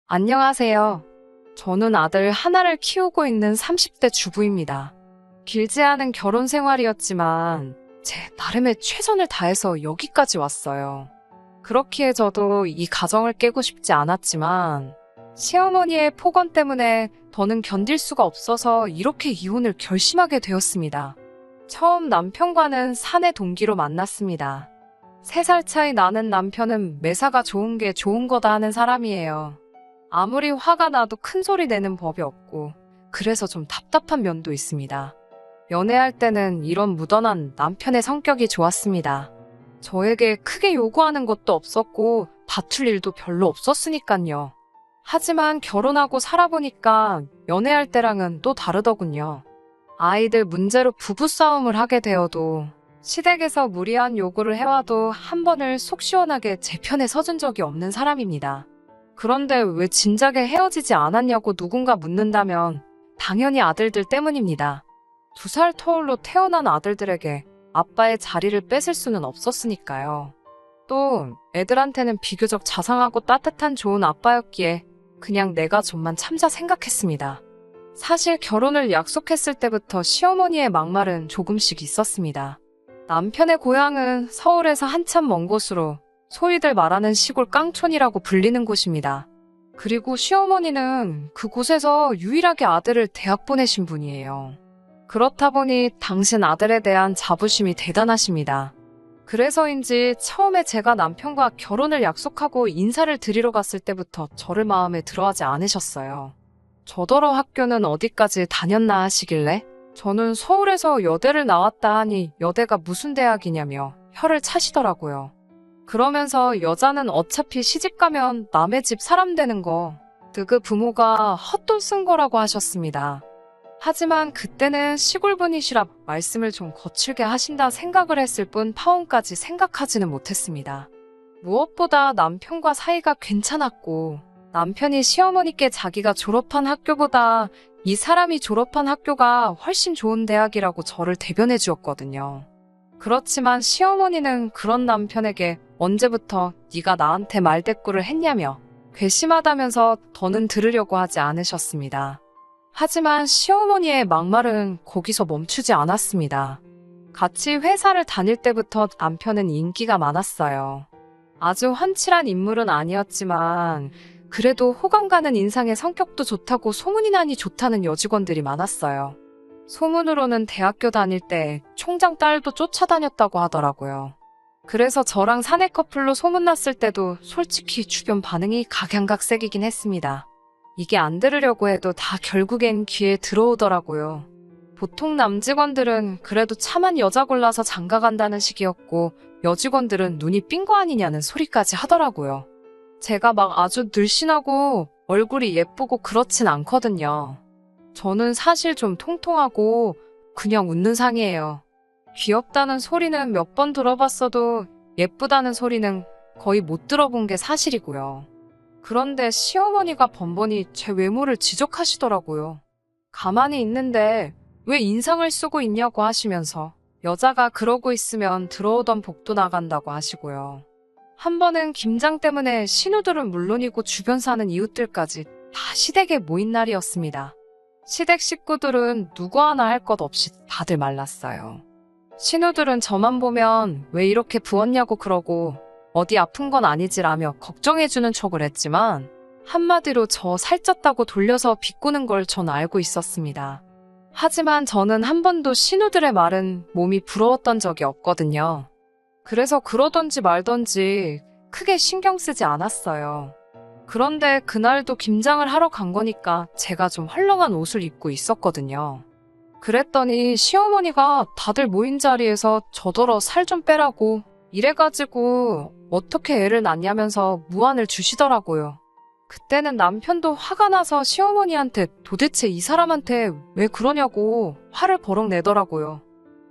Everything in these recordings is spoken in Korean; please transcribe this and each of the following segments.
안녕하세요. 저는 아들 하나를 키우고 있는 30대 주부입니다. 길지 않은 결혼 생활이었지만 제 나름의 최선을 다해서 여기까지 왔어요. 그렇기에 저도 이 가정을 깨고 싶지 않았지만 시어머니의 폭언 때문에 더는 견딜 수가 없어서 이렇게 이혼을 결심하게 되었습니다. 처음 남편과는 사내 동기로 만났습니다. 3살 차이 나는 남편은 매사가 좋은 게 좋은 거다 하는 사람이에요. 아무리 화가 나도 큰 소리 내는 법이 없고 그래서 좀 답답한 면도 있습니다. 연애할 때는 이런 무던한 남편의 성격이 좋았습니다. 저에게 크게 요구하는 것도 없었고 다툴 일도 별로 없었으니까요. 하지만 결혼하고 살아보니까 연애할 때랑은 또 다르더군요. 아이들 문제로 부부싸움을 하게 되어도 시댁에서 무리한 요구를 해와도 한 번을 속 시원하게 제 편에 서준 적이 없는 사람입니다. 그런데 왜 진작에 헤어지지 않았냐고 누군가 묻는다면 당연히 아들들 때문입니다. 2살 터울로 태어난 아들들에게 아빠의 자리를 뺏을 수는 없었으니까요. 또 애들한테는 비교적 자상하고 따뜻한 좋은 아빠였기에 그냥 내가 좀만 참자 생각했습니다. 사실 결혼을 약속했을 때부터 시어머니의 막말은 조금씩 있었습니다. 남편의 고향은 서울에서 한참 먼 곳으로 소위들 말하는 시골 깡촌이라고 불리는 곳입니다. 그리고 시어머니는 그곳에서 유일하게 아들을 대학 보내신 분이에요. 그렇다 보니 당신 아들에 대한 자부심이 대단하십니다. 그래서인지 처음에 제가 남편과 결혼을 약속하고 인사를 드리러 갔을 때부터 저를 마음에 들어하지 않으셨어요. 저더러 학교는 어디까지 다녔나 하시길래 저는 서울에서 여대를 나왔다 하니 여대가 무슨 대학이냐며 혀를 차시더라고요. 그러면서 여자는 어차피 시집가면 남의 집 사람 되는 거, 그 부모가 헛돈 쓴 거라고 하셨습니다. 하지만 그때는 시골분이시라 말씀을 좀 거칠게 하신다 생각을 했을 뿐 파혼까지 생각하지는 못했습니다. 무엇보다 남편과 사이가 괜찮았고 남편이 시어머니께 자기가 졸업한 학교보다 이 사람이 졸업한 학교가 훨씬 좋은 대학이라고 저를 대변해 주었거든요. 그렇지만 시어머니는 그런 남편에게 언제부터 네가 나한테 말대꾸를 했냐며 괘씸하다면서 더는 들으려고 하지 않으셨습니다. 하지만 시어머니의 막말은 거기서 멈추지 않았습니다. 같이 회사를 다닐 때부터 남편은 인기가 많았어요. 아주 훤칠한 인물은 아니었지만 그래도 호감 가는 인상의 성격도 좋다고 소문이 나니 좋다는 여직원들이 많았어요. 소문으로는 대학교 다닐 때 총장 딸도 쫓아다녔다고 하더라고요. 그래서 저랑 사내 커플로 소문났을 때도 솔직히 주변 반응이 각양각색이긴 했습니다. 이게 안 들으려고 해도 다 결국엔 귀에 들어오더라고요. 보통 남직원들은 그래도 참한 여자 골라서 장가간다는 식이었고 여직원들은 눈이 삔 거 아니냐는 소리까지 하더라고요. 제가 막 아주 늘씬하고 얼굴이 예쁘고 그렇진 않거든요. 저는 사실 좀 통통하고 그냥 웃는 상이에요. 귀엽다는 소리는 몇 번 들어봤어도 예쁘다는 소리는 거의 못 들어본 게 사실이고요. 그런데 시어머니가 번번이 제 외모를 지적하시더라고요. 가만히 있는데 왜 인상을 쓰고 있냐고 하시면서 여자가 그러고 있으면 들어오던 복도 나간다고 하시고요. 한 번은 김장 때문에 신우들은 물론이고 주변 사는 이웃들까지 다 시댁에 모인 날이었습니다. 시댁 식구들은 누구 하나 할 것 없이 다들 말랐어요. 신우들은 저만 보면 왜 이렇게 부었냐고 그러고 어디 아픈 건 아니지라며 걱정해주는 척을 했지만 한마디로 저 살쪘다고 돌려서 비꼬는 걸 전 알고 있었습니다. 하지만 저는 한 번도 신우들의 말은 몸이 부러웠던 적이 없거든요. 그래서 그러던지 말던지 크게 신경 쓰지 않았어요. 그런데 그날도 김장을 하러 간 거니까 제가 좀 헐렁한 옷을 입고 있었거든요. 그랬더니 시어머니가 다들 모인 자리에서 저더러 살 좀 빼라고 이래가지고 어떻게 애를 낳냐면서 무안을 주시더라고요. 그때는 남편도 화가 나서 시어머니한테 도대체 이 사람한테 왜 그러냐고 화를 버럭 내더라고요.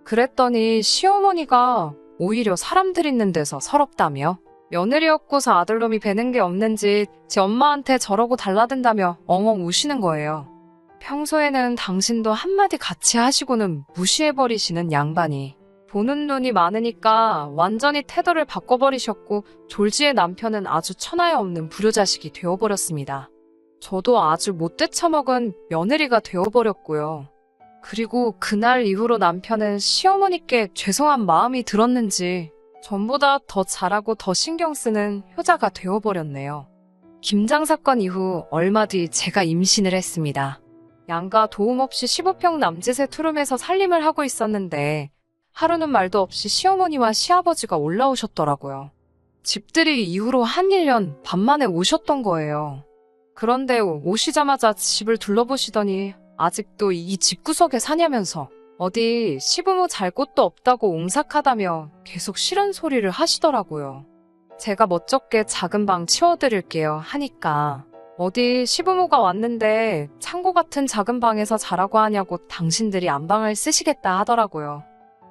그랬더니 시어머니가 오히려 사람들 있는 데서 서럽다며 며느리 없고서 아들놈이 배는 게 없는지 제 엄마한테 저러고 달라든다며 엉엉 우시는 거예요. 평소에는 당신도 한마디 같이 하시고는 무시해버리시는 양반이 보는 눈이 많으니까 완전히 태도를 바꿔버리셨고 졸지의 남편은 아주 천하에 없는 불효자식이 되어버렸습니다. 저도 아주 못돼 처먹은 며느리가 되어버렸고요. 그리고 그날 이후로 남편은 시어머니께 죄송한 마음이 들었는지 전보다 더 잘하고 더 신경 쓰는 효자가 되어버렸네요. 김장 사건 이후 얼마 뒤 제가 임신을 했습니다. 양가 도움 없이 15평 남짓의 투룸에서 살림을 하고 있었는데 하루는 말도 없이 시어머니와 시아버지가 올라오셨더라고요. 집들이 이후로 한 1년 반 만에 오셨던 거예요. 그런데 오시자마자 집을 둘러보시더니 아직도 이 집구석에 사냐면서 어디 시부모 잘 곳도 없다고 옹삭하다며 계속 싫은 소리를 하시더라고요. 제가 멋쩍게 작은 방 치워드릴게요 하니까 어디 시부모가 왔는데 창고 같은 작은 방에서 자라고 하냐고 당신들이 안방을 쓰시겠다 하더라고요.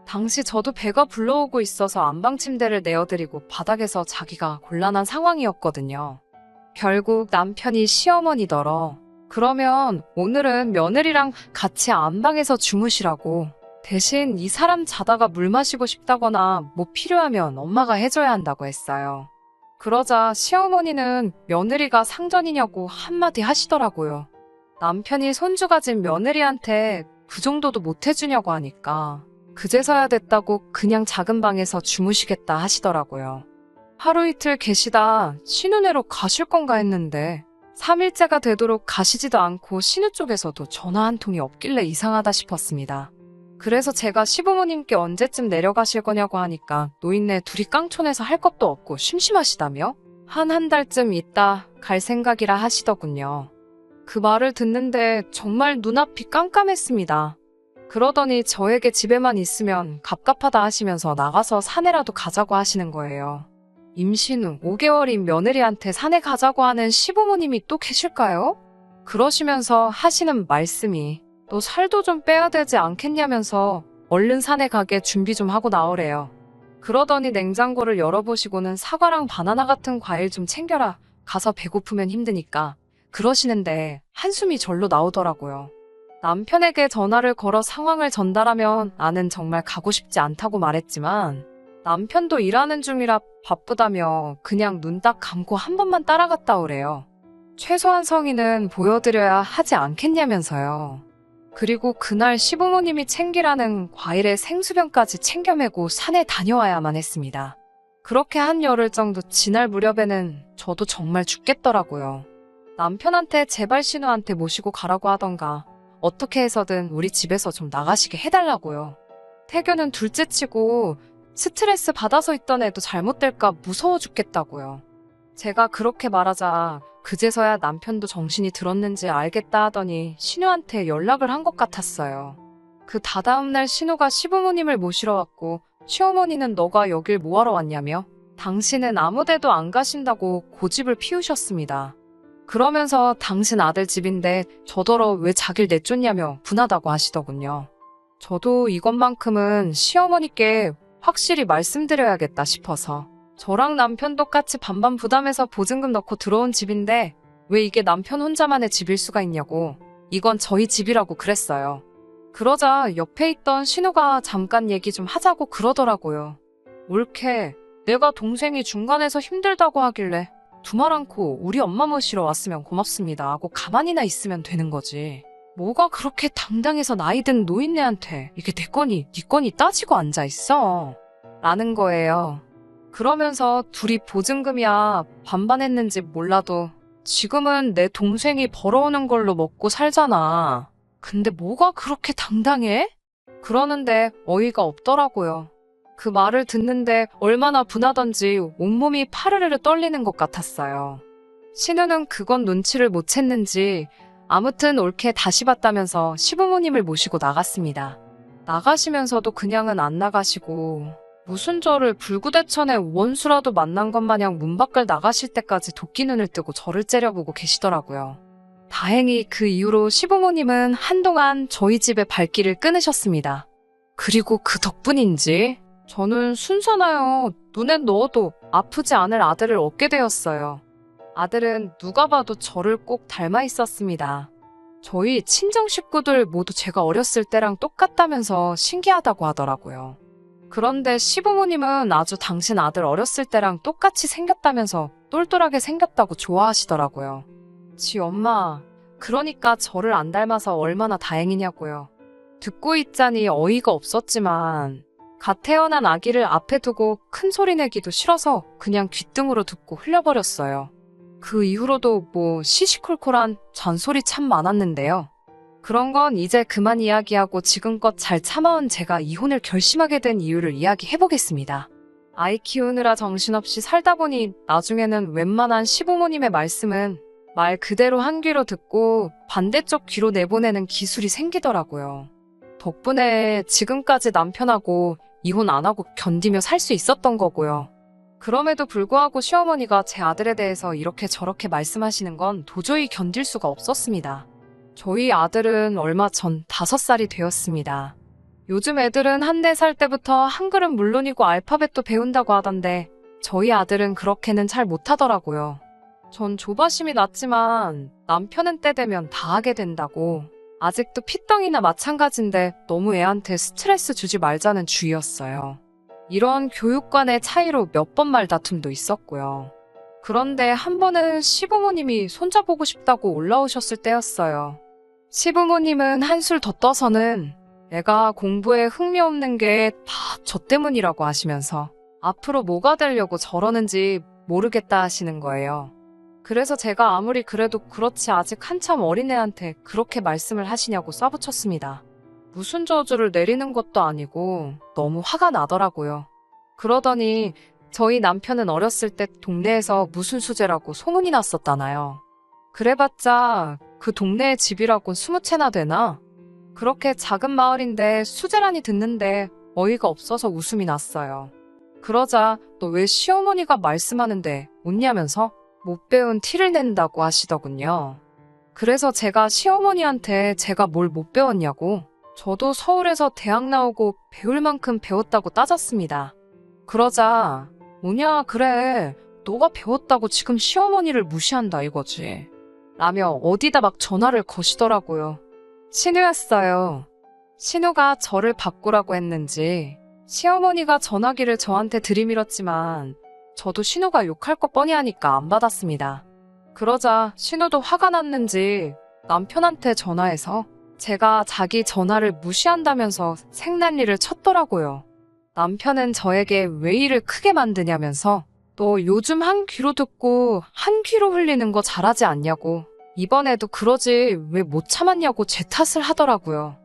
당시 저도 배가 불러오고 있어서 안방 침대를 내어드리고 바닥에서 자기가 곤란한 상황이었거든요. 결국 남편이 시어머니더러 그러면 오늘은 며느리랑 같이 안방에서 주무시라고 대신 이 사람 자다가 물 마시고 싶다거나 뭐 필요하면 엄마가 해줘야 한다고 했어요. 그러자 시어머니는 며느리가 상전이냐고 한마디 하시더라고요. 남편이 손주 가진 며느리한테 그 정도도 못 해주냐고 하니까 그제서야 됐다고 그냥 작은 방에서 주무시겠다 하시더라고요. 하루 이틀 계시다 신혼회로 가실 건가 했는데 3일째가 되도록 가시지도 않고 신우 쪽에서도 전화 한 통이 없길래 이상하다 싶었습니다. 그래서 제가 시부모님께 언제쯤 내려가실 거냐고 하니까 노인네 둘이 깡촌에서 할 것도 없고 심심하시다며 한 달쯤 있다 갈 생각이라 하시더군요. 그 말을 듣는데 정말 눈앞이 깜깜했습니다. 그러더니 저에게 집에만 있으면 갑갑하다 하시면서 나가서 산에라도 가자고 하시는 거예요. 임신 후 5개월인 며느리한테 산에 가자고 하는 시부모님이 또 계실까요? 그러시면서 하시는 말씀이 너 살도 좀 빼야 되지 않겠냐면서 얼른 산에 가게 준비 좀 하고 나오래요. 그러더니 냉장고를 열어보시고는 사과랑 바나나 같은 과일 좀 챙겨라. 가서 배고프면 힘드니까. 그러시는데 한숨이 절로 나오더라고요. 남편에게 전화를 걸어 상황을 전달하면 나는 정말 가고 싶지 않다고 말했지만 남편도 일하는 중이라 바쁘다며 그냥 눈 딱 감고 한 번만 따라갔다 오래요. 최소한 성의는 보여드려야 하지 않겠냐면서요. 그리고 그날 시부모님이 챙기라는 과일에 생수병까지 챙겨 메고 산에 다녀와야만 했습니다. 그렇게 한 열흘 정도 지날 무렵에는 저도 정말 죽겠더라고요. 남편한테 제발 신우한테 모시고 가라고 하던가 어떻게 해서든 우리 집에서 좀 나가시게 해달라고요. 태교는 둘째치고 스트레스 받아서 있던 애도 잘못될까 무서워 죽겠다고요. 제가 그렇게 말하자 그제서야 남편도 정신이 들었는지 알겠다 하더니 신우한테 연락을 한 것 같았어요. 그 다다음 날 신우가 시부모님을 모시러 왔고 시어머니는 너가 여길 뭐하러 왔냐며 당신은 아무데도 안 가신다고 고집을 피우셨습니다. 그러면서 당신 아들 집인데 저더러 왜 자길 내쫓냐며 분하다고 하시더군요. 저도 이것만큼은 시어머니께 확실히 말씀드려야겠다 싶어서 저랑 남편 똑같이 반반 부담해서 보증금 넣고 들어온 집인데 왜 이게 남편 혼자만의 집일 수가 있냐고 이건 저희 집이라고 그랬어요. 그러자 옆에 있던 신우가 잠깐 얘기 좀 하자고 그러더라고요. 옳게 내가 동생이 중간에서 힘들다고 하길래 두말 않고 우리 엄마 모시러 왔으면 고맙습니다 하고 가만히나 있으면 되는 거지. 뭐가 그렇게 당당해서 나이든 노인네한테 이게 내 거니 네 거니 따지고 앉아있어 라는 거예요. 그러면서 둘이 보증금이야 반반했는지 몰라도 지금은 내 동생이 벌어오는 걸로 먹고 살잖아. 근데 뭐가 그렇게 당당해? 그러는데 어이가 없더라고요. 그 말을 듣는데 얼마나 분하던지 온몸이 파르르르 떨리는 것 같았어요. 신우는 그건 눈치를 못 챘는지 아무튼 옳게 다시 봤다면서 시부모님을 모시고 나갔습니다. 나가시면서도 그냥은 안 나가시고 무슨 저를 불구대천의 원수라도 만난 것 마냥 문 밖을 나가실 때까지 도끼 눈을 뜨고 저를 째려보고 계시더라고요. 다행히 그 이후로 시부모님은 한동안 저희 집에 발길을 끊으셨습니다. 그리고 그 덕분인지 저는 순산하여 눈에 넣어도 아프지 않을 아들을 얻게 되었어요. 아들은 누가 봐도 저를 꼭 닮아 있었습니다. 저희 친정 식구들 모두 제가 어렸을 때랑 똑같다면서 신기하다고 하더라고요. 그런데 시부모님은 아주 당신 아들 어렸을 때랑 똑같이 생겼다면서 똘똘하게 생겼다고 좋아하시더라고요. 지 엄마, 그러니까 저를 안 닮아서 얼마나 다행이냐고요. 듣고 있자니 어이가 없었지만 갓 태어난 아기를 앞에 두고 큰 소리 내기도 싫어서 그냥 귓등으로 듣고 흘려버렸어요. 그 이후로도 시시콜콜한 잔소리 참 많았는데요. 그런 건 이제 그만 이야기하고 지금껏 잘 참아온 제가 이혼을 결심하게 된 이유를 이야기해보겠습니다. 아이 키우느라 정신없이 살다 보니 나중에는 웬만한 시부모님의 말씀은 말 그대로 한 귀로 듣고 반대쪽 귀로 내보내는 기술이 생기더라고요. 덕분에 지금까지 남편하고 이혼 안 하고 견디며 살 수 있었던 거고요. 그럼에도 불구하고 시어머니가 제 아들에 대해서 이렇게 저렇게 말씀하시는 건 도저히 견딜 수가 없었습니다. 저희 아들은 얼마 전 5살이 되었습니다. 요즘 애들은 1~4살 때부터 한글은 물론이고 알파벳도 배운다고 하던데 저희 아들은 그렇게는 잘 못하더라고요. 전 조바심이 났지만 남편은 때 되면 다 하게 된다고 아직도 피덩이나 마찬가지인데 너무 애한테 스트레스 주지 말자는 주의였어요. 이런 교육관의 차이로 몇 번 말다툼도 있었고요. 그런데 한 번은 시부모님이 손자 보고 싶다고 올라오셨을 때였어요. 시부모님은 한술 더 떠서는 애가 공부에 흥미 없는 게 다 저 때문이라고 하시면서 앞으로 뭐가 되려고 저러는지 모르겠다 하시는 거예요. 그래서 제가 아무리 그래도 그렇지 아직 한참 어린애한테 그렇게 말씀을 하시냐고 쏴붙였습니다. 무슨 저주를 내리는 것도 아니고 너무 화가 나더라고요. 그러더니 저희 남편은 어렸을 때 동네에서 무슨 수재라고 소문이 났었다나요. 그래봤자 그 동네의 집이라곤 20채나 되나? 그렇게 작은 마을인데 수재라니 듣는데 어이가 없어서 웃음이 났어요. 그러자 너 왜 시어머니가 말씀하는데 웃냐면서 못 배운 티를 낸다고 하시더군요. 그래서 제가 시어머니한테 제가 뭘 못 배웠냐고 저도 서울에서 대학 나오고 배울 만큼 배웠다고 따졌습니다. 그러자 뭐냐 그래 너가 배웠다고 지금 시어머니를 무시한다 이거지 라며 어디다 막 전화를 거시더라고요. 신우였어요. 신우가 저를 바꾸라고 했는지 시어머니가 전화기를 저한테 들이밀었지만 저도 신우가 욕할 거 뻔히 하니까 안 받았습니다. 그러자 신우도 화가 났는지 남편한테 전화해서 제가 자기 전화를 무시한다면서 생난리를 쳤더라고요. 남편은 저에게 왜 일을 크게 만드냐면서 너 요즘 한 귀로 듣고 한 귀로 흘리는 거 잘하지 않냐고 이번에도 그러지 왜 못 참았냐고 제 탓을 하더라고요.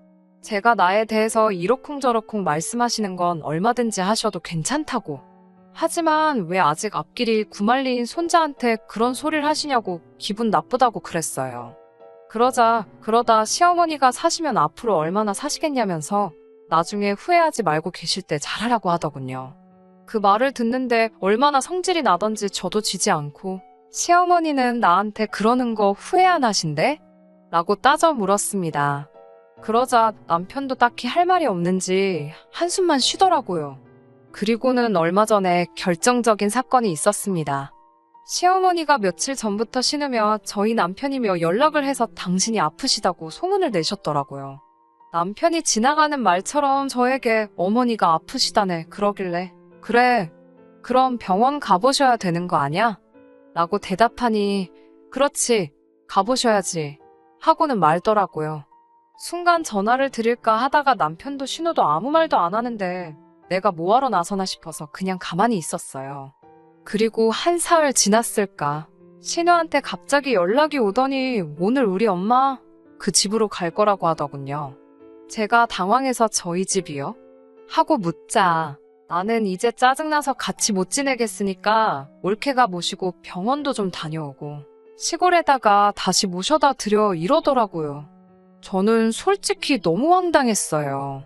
제가 나에 대해서 이러쿵저러쿵 말씀하시는 건 얼마든지 하셔도 괜찮다고. 하지만 왜 아직 앞길이 구말리인 손자한테 그런 소리를 하시냐고 기분 나쁘다고 그랬어요. 그러다 시어머니가 사시면 앞으로 얼마나 사시겠냐면서 나중에 후회하지 말고 계실 때 잘하라고 하더군요. 그 말을 듣는데 얼마나 성질이 나던지 저도 지지 않고 시어머니는 나한테 그러는 거 후회 안 하신대? 라고 따져 물었습니다. 그러자 남편도 딱히 할 말이 없는지 한숨만 쉬더라고요. 그리고는 얼마 전에 결정적인 사건이 있었습니다. 시어머니가 며칠 전부터 신으며 저희 남편이며 연락을 해서 당신이 아프시다고 소문을 내셨더라고요. 남편이 지나가는 말처럼 저에게 어머니가 아프시다네 그러길래 그래 그럼 병원 가보셔야 되는 거 아냐? 라고 대답하니 그렇지 가보셔야지 하고는 말더라고요. 순간 전화를 드릴까 하다가 남편도 신우도 아무 말도 안 하는데 내가 뭐하러 나서나 싶어서 그냥 가만히 있었어요. 그리고 한 사흘 지났을까 신우한테 갑자기 연락이 오더니 오늘 우리 엄마 그 집으로 갈 거라고 하더군요. 제가 당황해서 저희 집이요? 하고 묻자 나는 이제 짜증나서 같이 못 지내겠으니까 올케가 모시고 병원도 좀 다녀오고 시골에다가 다시 모셔다 드려 이러더라고요. 저는 솔직히 너무 황당했어요.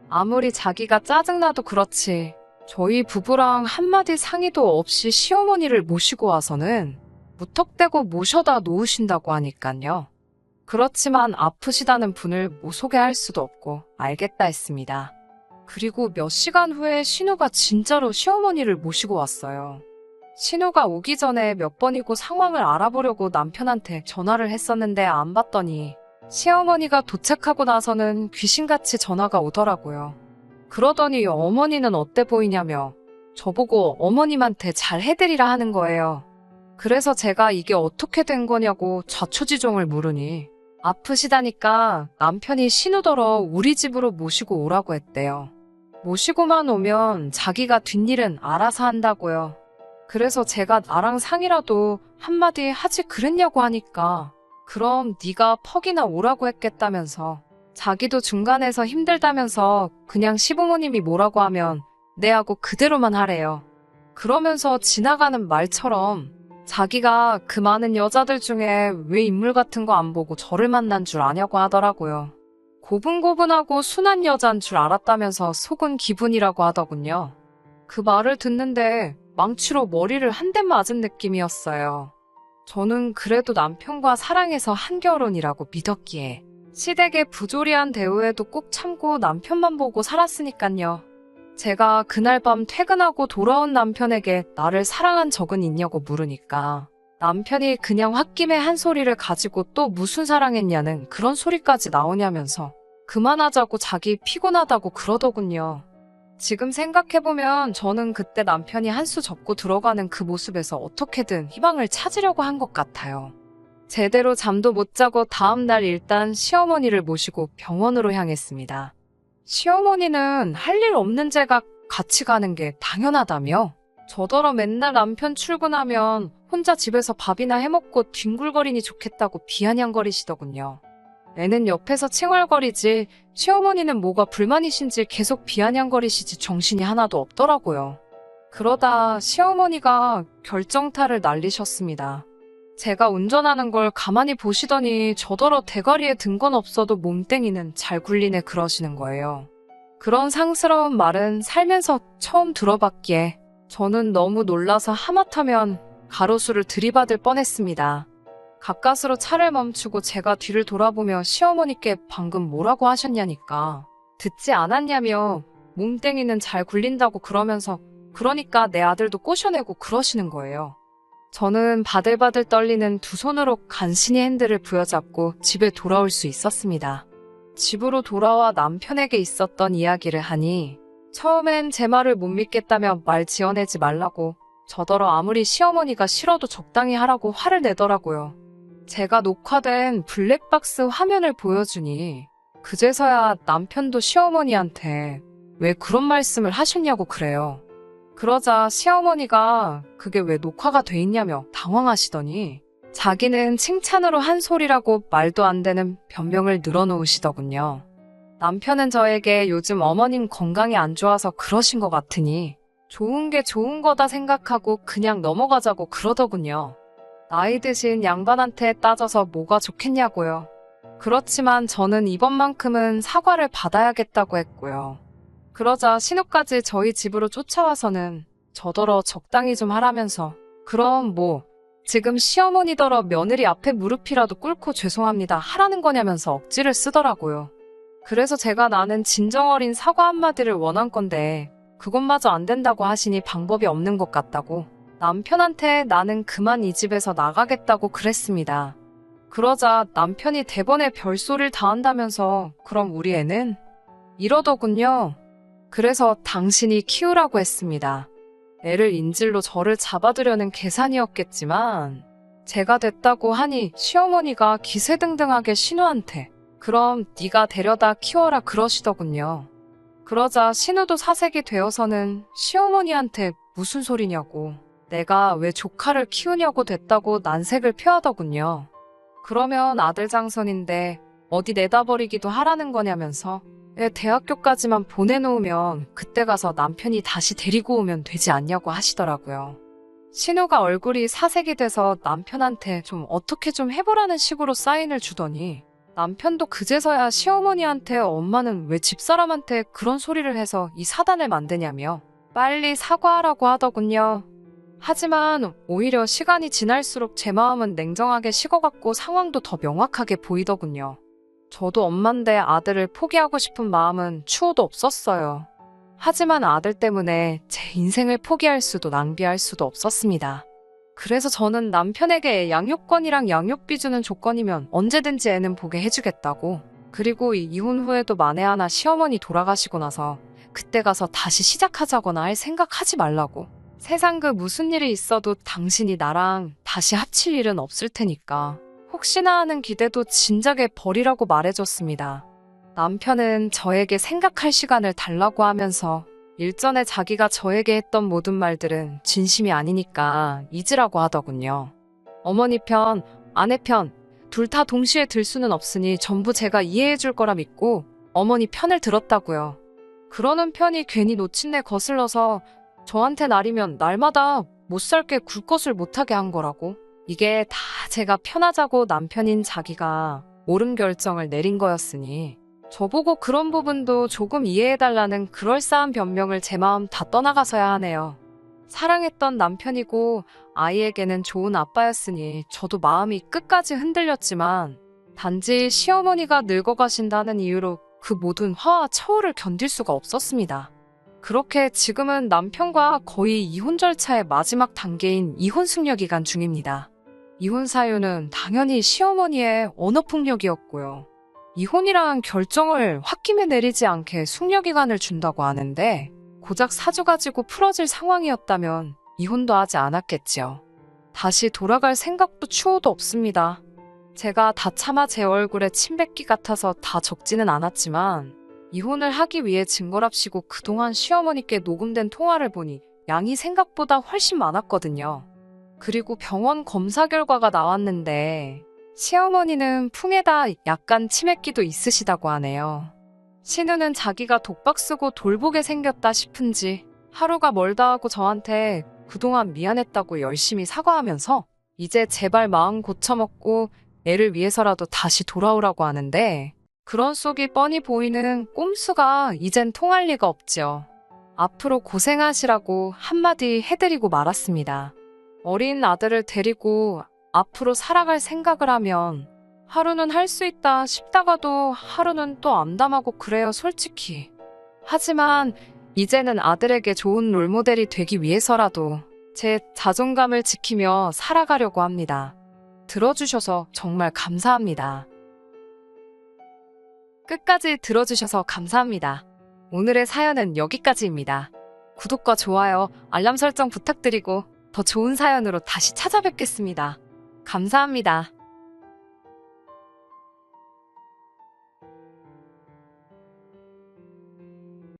아무리 자기가 짜증나도 그렇지 저희 부부랑 한마디 상의도 없이 시어머니를 모시고 와서는 무턱대고 모셔다 놓으신다고 하니깐요. 그렇지만 아프시다는 분을 못 소개할 수도 없고 알겠다 했습니다. 그리고 몇 시간 후에 신우가 진짜로 시어머니를 모시고 왔어요. 신우가 오기 전에 몇 번이고 상황을 알아보려고 남편한테 전화를 했었는데 안 받더니 시어머니가 도착하고 나서는 귀신같이 전화가 오더라고요. 그러더니 어머니는 어때 보이냐며 저보고 어머님한테 잘 해드리라 하는 거예요. 그래서 제가 이게 어떻게 된 거냐고 자초지종을 물으니 아프시다니까 남편이 신우더러 우리 집으로 모시고 오라고 했대요. 모시고만 오면 자기가 뒷일은 알아서 한다고요. 그래서 제가 나랑 상의라도 한마디 하지 그랬냐고 하니까 그럼 네가 퍽이나 오라고 했겠다면서 자기도 중간에서 힘들다면서 그냥 시부모님이 뭐라고 하면 네 하고 그대로만 하래요. 그러면서 지나가는 말처럼 자기가 그 많은 여자들 중에 왜 인물 같은 거 안 보고 저를 만난 줄 아냐고 하더라고요. 고분고분하고 순한 여잔 줄 알았다면서 속은 기분이라고 하더군요. 그 말을 듣는데 망치로 머리를 한 대 맞은 느낌이었어요. 저는 그래도 남편과 사랑해서 한 결혼이라고 믿었기에 시댁의 부조리한 대우에도 꼭 참고 남편만 보고 살았으니깐요. 제가 그날 밤 퇴근하고 돌아온 남편에게 나를 사랑한 적은 있냐고 물으니까 남편이 그냥 홧김에 한 소리를 가지고 또 무슨 사랑했냐는 그런 소리까지 나오냐면서 그만하자고 자기 피곤하다고 그러더군요. 지금 생각해보면 저는 그때 남편이 한 수 접고 들어가는 그 모습에서 어떻게든 희망을 찾으려고 한 것 같아요. 제대로 잠도 못 자고 다음날 일단 시어머니를 모시고 병원으로 향했습니다. 시어머니는 할 일 없는 제가 같이 가는 게 당연하다며 저더러 맨날 남편 출근하면 혼자 집에서 밥이나 해먹고 뒹굴거리니 좋겠다고 비아냥거리시더군요. 애는 옆에서 칭얼거리지 시어머니는 뭐가 불만이신지 계속 비아냥거리시지 정신이 하나도 없더라고요. 그러다 시어머니가 결정타를 날리셨습니다. 제가 운전하는 걸 가만히 보시더니 저더러 대가리에 든 건 없어도 몸땡이는 잘 굴리네 그러시는 거예요. 그런 상스러운 말은 살면서 처음 들어봤기에 저는 너무 놀라서 하마터면 가로수를 들이받을 뻔했습니다. 가까스로 차를 멈추고 제가 뒤를 돌아보며 시어머니께 방금 뭐라고 하셨냐니까 듣지 않았냐며 몸땡이는 잘 굴린다고 그러면서 그러니까 내 아들도 꼬셔내고 그러시는 거예요. 저는 바들바들 떨리는 두 손으로 간신히 핸들을 부여잡고 집에 돌아올 수 있었습니다. 집으로 돌아와 남편에게 있었던 이야기를 하니 처음엔 제 말을 못 믿겠다며 말 지어내지 말라고 저더러 아무리 시어머니가 싫어도 적당히 하라고 화를 내더라고요. 제가 녹화된 블랙박스 화면을 보여주니 그제서야 남편도 시어머니한테 왜 그런 말씀을 하셨냐고 그래요. 그러자 시어머니가 그게 왜 녹화가 돼 있냐며 당황하시더니 자기는 칭찬으로 한 소리라고 말도 안 되는 변명을 늘어놓으시더군요. 남편은 저에게 요즘 어머님 건강이 안 좋아서 그러신 것 같으니 좋은 게 좋은 거다 생각하고 그냥 넘어가자고 그러더군요. 나이 드신 양반한테 따져서 뭐가 좋겠냐고요. 그렇지만 저는 이번만큼은 사과를 받아야겠다고 했고요. 그러자 신우까지 저희 집으로 쫓아와서는 저더러 적당히 좀 하라면서 그럼 뭐 지금 시어머니더러 며느리 앞에 무릎이라도 꿇고 죄송합니다 하라는 거냐면서 억지를 쓰더라고요. 그래서 제가 나는 진정 어린 사과 한마디를 원한 건데 그것마저 안 된다고 하시니 방법이 없는 것 같다고 남편한테 나는 그만 이 집에서 나가겠다고 그랬습니다. 그러자 남편이 대번에 별소리를 다 한다면서 그럼 우리 애는? 이러더군요. 그래서 당신이 키우라고 했습니다. 애를 인질로 저를 잡아두려는 계산이었겠지만 제가 됐다고 하니 시어머니가 기세등등하게 신우한테 그럼 네가 데려다 키워라 그러시더군요. 그러자 신우도 사색이 되어서는 시어머니한테 무슨 소리냐고 내가 왜 조카를 키우냐고 됐다고 난색을 표하더군요. 그러면 아들 장선인데 어디 내다버리기도 하라는 거냐면서 애 대학교까지만 보내놓으면 그때 가서 남편이 다시 데리고 오면 되지 않냐고 하시더라고요. 신우가 얼굴이 사색이 돼서 남편한테 좀 어떻게 좀 해보라는 식으로 사인을 주더니 남편도 그제서야 시어머니한테 엄마는 왜 집사람한테 그런 소리를 해서 이 사단을 만드냐며 빨리 사과하라고 하더군요. 하지만 오히려 시간이 지날수록 제 마음은 냉정하게 식어갔고 상황도 더 명확하게 보이더군요. 저도 엄만데 아들을 포기하고 싶은 마음은 추호도 없었어요. 하지만 아들 때문에 제 인생을 포기할 수도 낭비할 수도 없었습니다. 그래서 저는 남편에게 양육권이랑 양육비 주는 조건이면 언제든지 애는 보게 해주겠다고. 그리고 이혼 후에도 만에 하나 시어머니 돌아가시고 나서 그때 가서 다시 시작하자거나 할 생각하지 말라고. 세상 그 무슨 일이 있어도 당신이 나랑 다시 합칠 일은 없을 테니까 혹시나 하는 기대도 진작에 버리라고 말해줬습니다. 남편은 저에게 생각할 시간을 달라고 하면서 일전에 자기가 저에게 했던 모든 말들은 진심이 아니니까 잊으라고 하더군요. 어머니 편, 아내 편, 둘 다 동시에 들 수는 없으니 전부 제가 이해해 줄 거라 믿고 어머니 편을 들었다고요. 그러는 편이 괜히 놓친내 거슬러서 저한테 날이면 날마다 못 살게 굴 것을 못하게 한 거라고. 이게 다 제가 편하자고 남편인 자기가 옳은 결정을 내린 거였으니 저보고 그런 부분도 조금 이해해달라는 그럴싸한 변명을 제 마음 다 떠나가서야 하네요. 사랑했던 남편이고 아이에게는 좋은 아빠였으니 저도 마음이 끝까지 흔들렸지만 단지 시어머니가 늙어가신다는 이유로 그 모든 화와 처우를 견딜 수가 없었습니다. 그렇게 지금은 남편과 거의 이혼 절차의 마지막 단계인 이혼 숙려 기간 중입니다. 이혼 사유는 당연히 시어머니의 언어폭력이었고요. 이혼이란 결정을 홧김에 내리지 않게 숙려 기간을 준다고 하는데 고작 사주 가지고 풀어질 상황이었다면 이혼도 하지 않았겠지요. 다시 돌아갈 생각도 추호도 없습니다. 제가 다 참아 제 얼굴에 침 뱉기 같아서 다 적지는 않았지만 이혼을 하기 위해 증거랍시고 그동안 시어머니께 녹음된 통화를 보니 양이 생각보다 훨씬 많았거든요. 그리고 병원 검사 결과가 나왔는데 시어머니는 풍에다 약간 치매기도 있으시다고 하네요. 신우는 자기가 독박 쓰고 돌보게 생겼다 싶은지 하루가 멀다 하고 저한테 그동안 미안했다고 열심히 사과하면서 이제 제발 마음 고쳐먹고 애를 위해서라도 다시 돌아오라고 하는데 그런 속이 뻔히 보이는 꼼수가 이젠 통할 리가 없지요. 앞으로 고생하시라고 한마디 해드리고 말았습니다. 어린 아들을 데리고 앞으로 살아갈 생각을 하면 하루는 할 수 있다 싶다가도 하루는 또 암담하고 그래요, 솔직히. 하지만 이제는 아들에게 좋은 롤모델이 되기 위해서라도 제 자존감을 지키며 살아가려고 합니다. 들어주셔서 정말 감사합니다. 끝까지 들어주셔서 감사합니다. 오늘의 사연은 여기까지입니다. 구독과 좋아요, 알람 설정 부탁드리고 더 좋은 사연으로 다시 찾아뵙겠습니다. 감사합니다.